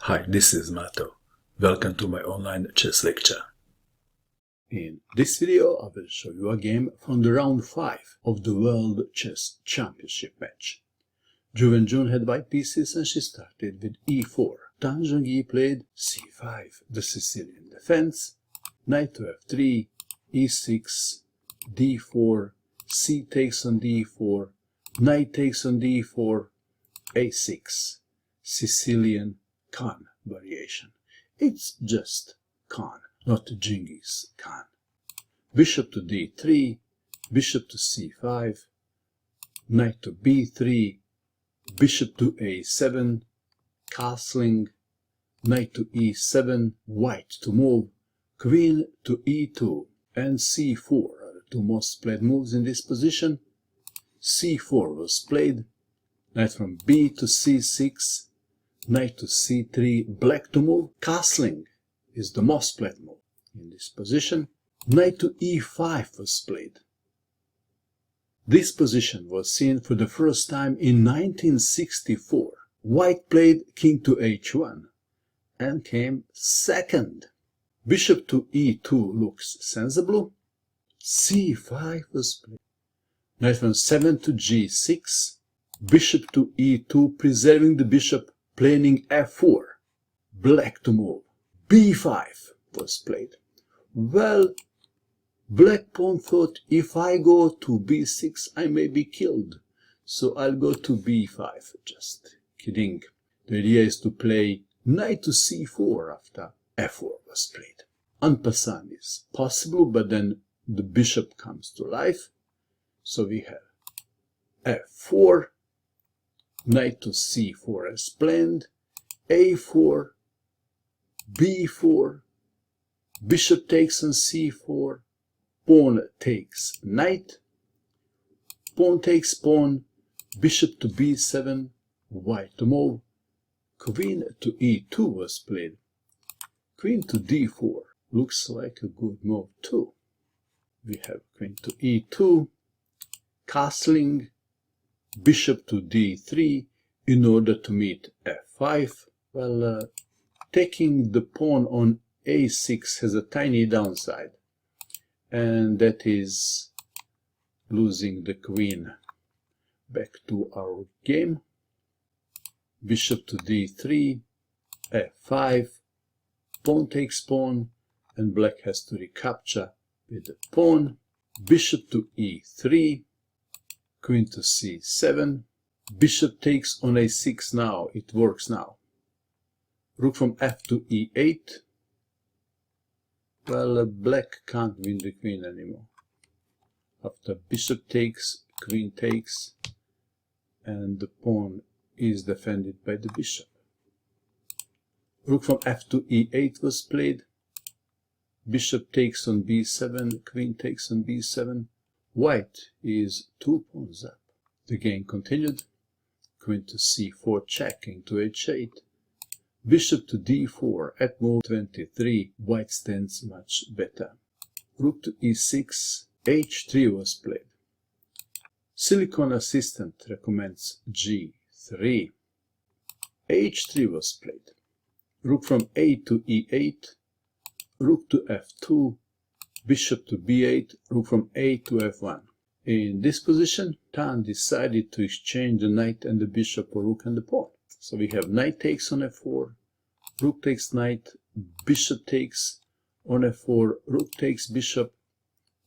Hi, this is Mato. Welcome to my online chess lecture. In this video, I will show you a game from the round 5 of the World Chess Championship match. Wenjun Ju had white pieces and she started with e4. Tan Zhongyi played c5, the Sicilian defense, knight to f3, e6, d4, c takes on d4, knight takes on d4, a6, Sicilian Khan variation. It's just Khan, not Genghis Khan. Bishop to d3, bishop to c5, knight to b3, bishop to a7, castling, knight to e7, white to move, queen to e2, and c4 are the two most played moves in this position. c4 was played, knight from b to c6, knight to c3, black to move. Castling is the most played move in this position. Knight to e5 was played. This position was seen for the first time in 1964. White played king to h1 and came second. Bishop to e2 looks sensible. c5 was played. Knight from 7 to g6. Bishop to e2, preserving the bishop, playing f4. Black to move. b5 was played. Well, black pawn thought, if I go to b6, I may be killed. So I'll go to b5. Just kidding. The idea is to play knight to c4 after f4 was played. En passant is possible, but then the bishop comes to life. So we have f4, knight to c4 as planned, a4, b4, bishop takes on c4, pawn takes knight, pawn takes pawn, bishop to b7, white to move, queen to e2 was played, queen to d4 looks like a good move too. We have queen to e2, castling, bishop to d3 in order to meet f5. Well, taking the pawn on a6 has a tiny downside, and that is losing the queen. Back to our game. Bishop to d3, f5, pawn takes pawn, and black has to recapture with the pawn. Bishop to e3, queen to c7, bishop takes on a6 now, it works now. Rook from f to e8. Well, black can't win the queen anymore. After bishop takes, queen takes, and the pawn is defended by the bishop. Rook from f to e8 was played. Bishop takes on b7, queen takes on b7. White is 2 pawns up. The game continued. Queen to c4 check, king to h8. Bishop to d4 at move 23. White stands much better. Rook to e6. h3 was played. Silicon assistant recommends g3. h3 was played. Rook from a to e8. Rook to f2. Bishop to b8, rook from a to f1. In this position, Tan decided to exchange the knight and the bishop for rook and the pawn. So we have knight takes on f4, rook takes knight, bishop takes on f4, rook takes bishop,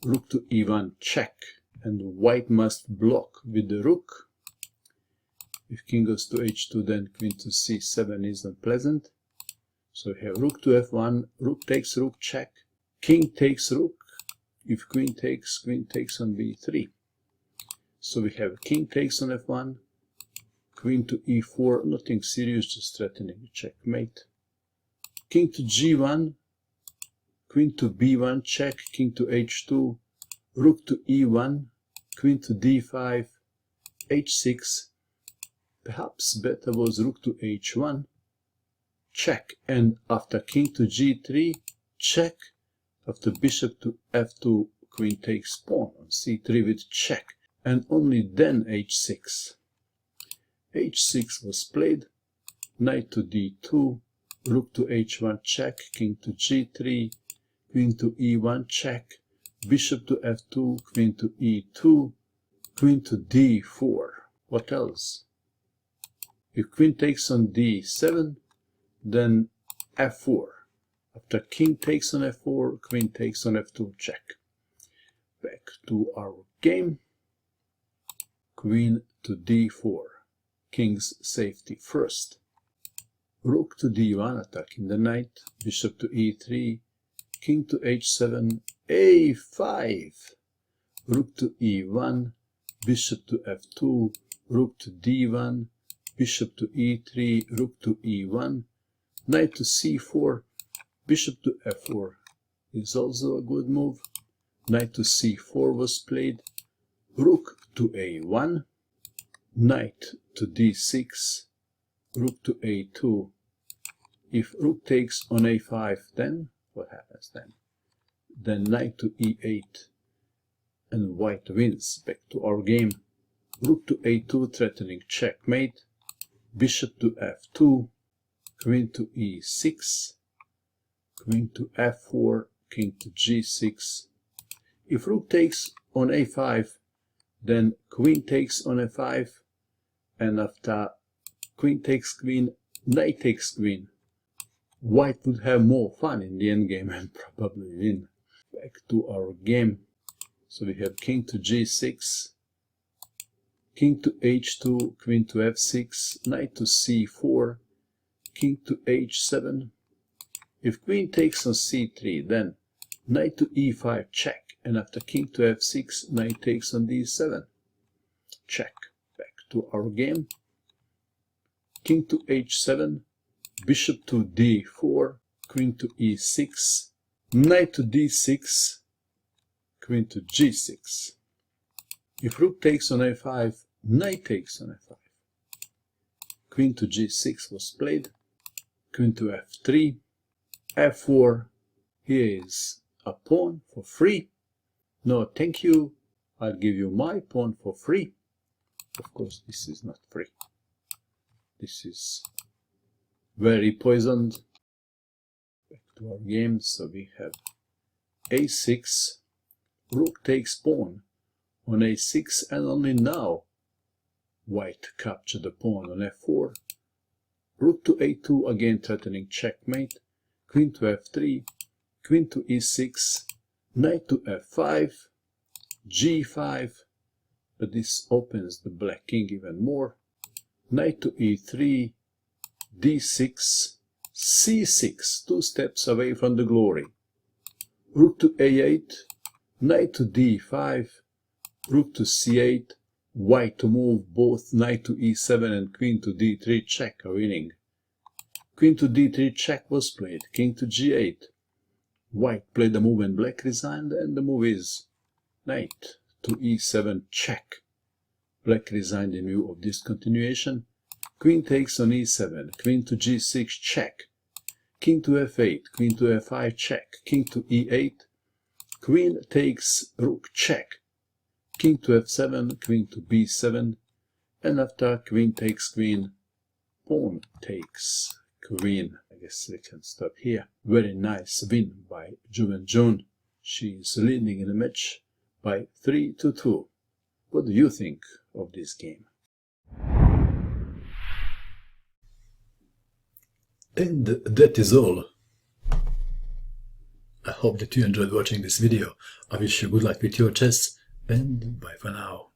rook to e1, check, and white must block with the rook. If king goes to h2, then queen to c7 is not pleasant. So we have rook to f1, rook takes rook, check. King takes rook. If queen takes on b3. So we have king takes on f1, queen to e4, nothing serious, just threatening checkmate. King to g1, queen to b1, check, king to h2, rook to e1, queen to d5, h6. Perhaps better was rook to h1, check, and after king to g3, check. After bishop to f2, queen takes pawn on c3 with check, and only then h6. h6 was played, knight to d2, rook to h1 check, king to g3, queen to e1 check, bishop to f2, queen to e2, queen to d4. What else? If queen takes on d7, then f4. After king takes on f4, queen takes on f2 check. Back to our game. Queen to d4. King's safety first. Rook to d1, attacking the knight. Bishop to e3. King to h7. a5. Rook to e1. Bishop to f2. Rook to d1. Bishop to e3. Rook to e1. Knight to c4. Bishop to f4 is also a good move. Knight to c4 was played. Rook to a1. Knight to d6. Rook to a2. If rook takes on a5, then what happens then? Then knight to e8. And white wins. Back to our game. Rook to a2, threatening checkmate. Bishop to f2. Queen to e6. Queen to f4, king to g6. If rook takes on a5, then queen takes on f5, and after queen takes queen, knight takes queen. White would have more fun in the endgame and probably win. Back to our game. So we have king to g6, king to h2, queen to f6, knight to c4, king to h7. If queen takes on c3, then knight to e5 check, and after king to f6, knight takes on d7 check. Back to our game. King to h7, bishop to d4, queen to e6, knight to d6, queen to g6. If rook takes on a5, knight takes on f5. Queen to g6 was played. Queen to f3. f4, here is a pawn for free. No, thank you, I'll give you my pawn for free. Of course, this is not free. This is very poisoned. Back to our game. So we have a6, rook takes pawn on a6, and only now white captured the pawn on f4. Rook to a2, again threatening checkmate. Queen to f3, queen to e6, knight to f5, g5, but this opens the black king even more. Knight to e3, d6, c6, 2 steps away from the glory. Rook to a8, knight to d5, rook to c8, white to move both knight to e7 and queen to d3 check are winning. Queen to d3 check was played, king to g8. White played the move and black resigned, and the move is knight to e7 check. Black resigned in view of discontinuation. Queen takes on e7, queen to g6 check. King to f8, queen to f5 check, king to e8. Queen takes rook check. King to f7, queen to b7, and after queen takes queen, pawn takes queen. I guess we can stop here. Very nice win by Wenjun Ju. She is leading in the match by 3-2. What do you think of this game? And that is all. I hope that you enjoyed watching this video. I wish you good luck with your chess, and bye for now.